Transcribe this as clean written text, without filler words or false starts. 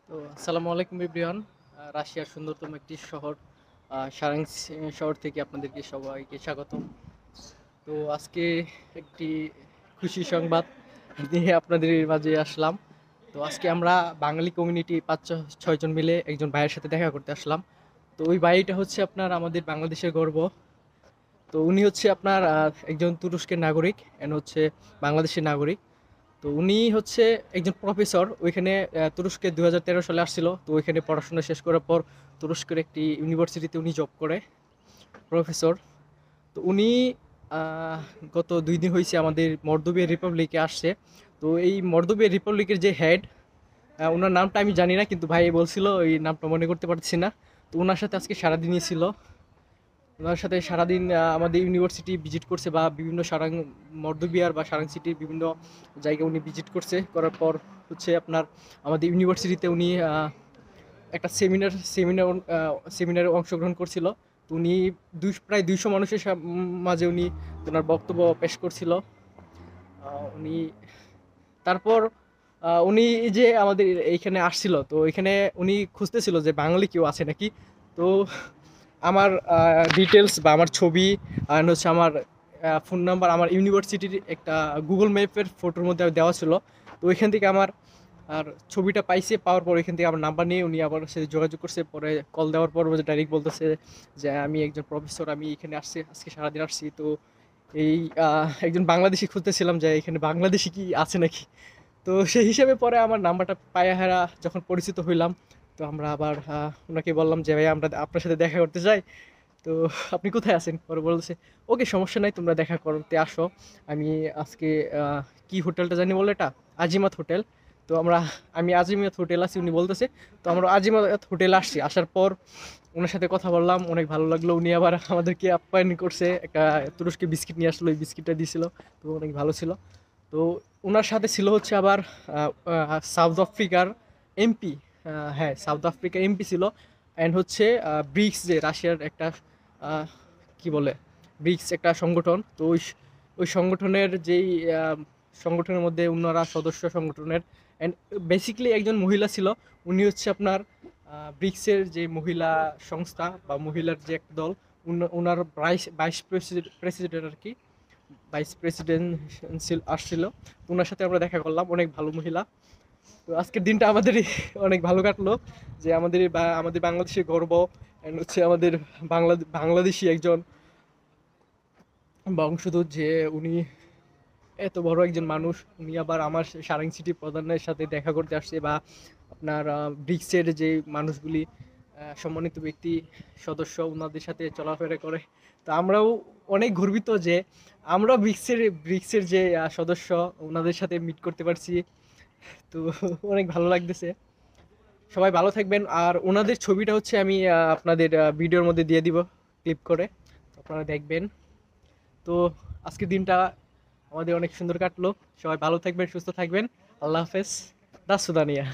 তো আসসালামু আলাইকুম এভরিওয়ান। রাশিয়ার সুন্দরতম একটি শহর সারাংস শহর থেকে আপনাদেরকে সবাইকে স্বাগতম। তো আজকে একটি খুশি সংবাদ নিয়ে আপনাদের মাঝে আসলাম। তো আজকে আমরা বাঙালি কমিউনিটি ৫-৬ জন মিলে একজন ভাইয়ের সাথে দেখা করতে আসলাম। তো ওই ভাইটা হচ্ছে আপনার আমাদের বাংলাদেশের গর্ব। তো উনি হচ্ছে আপনার একজন তুরস্কের নাগরিক এন্ড হচ্ছে বাংলাদেশের নাগরিক। তো উনি হচ্ছে একজন প্রফেসর ওইখানে তুরস্কে 2013 সালে আসছিল। তো ওইখানে পড়াশোনা শেষ করার পর তুরস্কের একটি ইউনিভার্সিটিতে উনি জব করে প্রফেসর। তো উনি আহ, গত 2 দিন হয়েছে আমাদের মর্দোভিয়া রিপাবলিকে আসছে। তো এই মর্দোভিয়া রিপাবলিকের যে হেড, ওনার নামটা আমি জানি না, কিন্তু ভাই বলছিল ওই নামটা মনে করতে পারছি না। তো ওনার সাথে আজকে সারাদিনই ছিল। ওনার সাথে সারাদিন আমাদের ইউনিভার্সিটি ভিজিট করছে বা বিভিন্ন মর্দবিয়ার বা সারাং সিটির বিভিন্ন জায়গায় উনি ভিজিট করছে। করার পর হচ্ছে আপনার আমাদের ইউনিভার্সিটিতে উনি একটা সেমিনারে অংশগ্রহণ করছিল। তো উনি প্রায় 200 মানুষের মাঝে উনি ওনার বক্তব্য পেশ করছিল। উনি তারপর উনি এই যে আমাদের এইখানে আসছিল, তো এখানে উনি খুঁজতেছিল যে বাঙালি কেউ আছে নাকি। তো আমার ডিটেলস বা আমার ছবি আর হচ্ছে আমার ফোন নাম্বার আমার ইউনিভার্সিটির একটা গুগল ম্যাপের ফটোর মধ্যে দেওয়া ছিল। তো ওইখান থেকে আমার আর ছবিটা পাইছে, পাওয়ার পর ওইখান থেকে আমার নাম্বার নিয়ে উনি আবার সাথে যোগাযোগ করছে। পরে কল দেওয়ার পর ডাইরেক্ট বলতেছে যে আমি একজন প্রফেসর, আমি এখানে আসছি, আজকে সারাদিন আসছি। তো এই একজন বাংলাদেশি খুঁজতেছিলাম যে এখানে বাংলাদেশি কি আছে নাকি। তো সেই হিসাবে পরে আমার নাম্বারটা পায়া হারা যখন পরিচিত হইলাম, তো আমরা আবার ওনাকে বললাম যে ভাই আমরা আপনার সাথে দেখা করতে চাই। তো আপনি কোথায় আছেন? পরে বলছে ওকে সমস্যা নাই, তোমরা দেখা করতে আসো। আমি আজকে কি হোটেলটা জানি বলে, এটা আজিমাত হোটেল। তো আমি আজিমাত হোটেল আছি উনি বলতেছে। তো আমরা আজিমাত হোটেলে আসছি। আসার পর ওনার সাথে কথা বললাম, অনেক ভালো লাগলো। উনি আবার আমাদেরকে আপ্যায়ন করছে, একটা তুরস্কে বিস্কিট নিয়ে আসলো, ওই বিস্কিটটা দিয়েছিল। তো অনেক ভালো ছিল। তো ওনার সাথে ছিল হচ্ছে আবার সাউথ আফ্রিকার এমপি। হ্যাঁ, সাউথ আফ্রিকার এমপি ছিল। অ্যান্ড হচ্ছে ব্রিক্স, যে রাশিয়ার একটা আহ, কি বলে, ব্রিক্স একটা সংগঠন। তো ওই সংগঠনের যেই সংগঠনের মধ্যে ওনারা সদস্য সংগঠনের। অ্যান্ড বেসিক্যালি একজন মহিলা ছিল। উনি হচ্ছে আপনার ব্রিক্সের যে মহিলা সংস্থা বা মহিলার যে একটা দল, ওনার ভাইস প্রেসিডেন্ট আর কি, ভাইস প্রেসিডেন্ট আসছিল। তো ওনার সাথে আমরা দেখা করলাম, অনেক ভালো মহিলা। তো আজকের দিনটা আমাদেরই অনেক ভালো কাটলো, যে আমাদের বাংলাদেশের গর্ব অ্যান্ড হচ্ছে আমাদের বাংলাদেশি একজন বংশোদ্ভূত, যে উনি এত বড় একজন মানুষ, উনি আবার আমার সারাং সিটি প্রধানের সাথে দেখা করতে আসছে। বা আপনার ব্রিক্সের যে মানুষগুলি সম্মানিত ব্যক্তি সদস্য, ওনাদের সাথে চলাফেরা করে। তো আমরাও অনেক গর্বিত যে আমরা ব্রিক্সের যে সদস্য, ওনাদের সাথে মিট করতে পারছি। তো অনেক ভালো লাগতেছে। সবাই ভালো থাকবেন। আর ওনাদের ছবিটা হচ্ছে আমি আপনাদের ভিডিওর মধ্যে দিয়ে দিব ক্লিপ করে, আপনারা দেখবেন। তো আজকের দিনটা আমাদের অনেক সুন্দর কাটলো। সবাই ভালো থাকবেন, সুস্থ থাকবেন। আল্লাহ হাফেজ। দা সুদানিয়া।